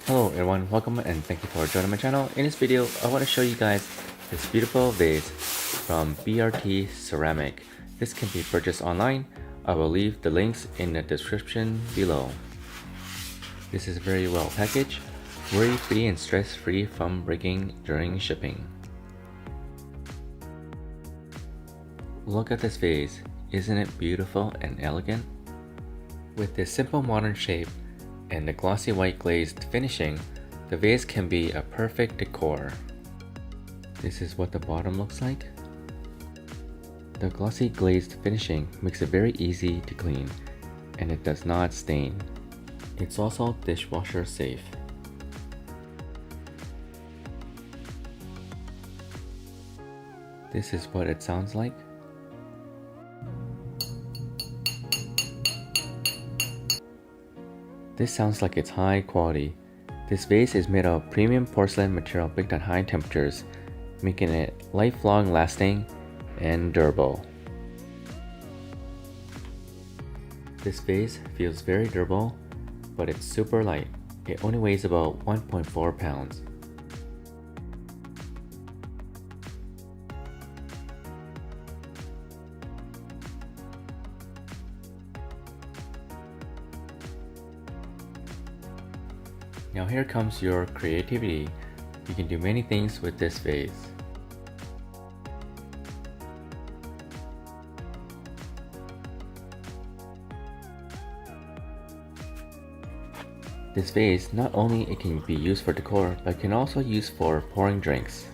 Hello everyone, welcome and thank you for joining my channel. In this video, I want to show you guys this beautiful vase from brtceramiccz. This can be purchased online. I will leave the links in the description below. This is very well packaged, worry-free and stress-free from breaking during shipping. Look at this vase, isn't it beautiful and elegant? With this simple modern shape and the glossy white glazed finishing, the vase can be a perfect decor. This is what the bottom looks like. The glossy glazed finishing makes it very easy to clean, and it does not stain. It's also dishwasher safe. This is what it sounds like. This sounds like it's high quality. This vase is made of premium porcelain material baked at high temperatures, making it lifelong lasting and durable. This vase feels very durable, but it's super light. It only weighs about 1.4 pounds. Now here comes your creativity. You can do many things with this vase. This vase, not only it can be used for decor, but can also use for pouring drinks.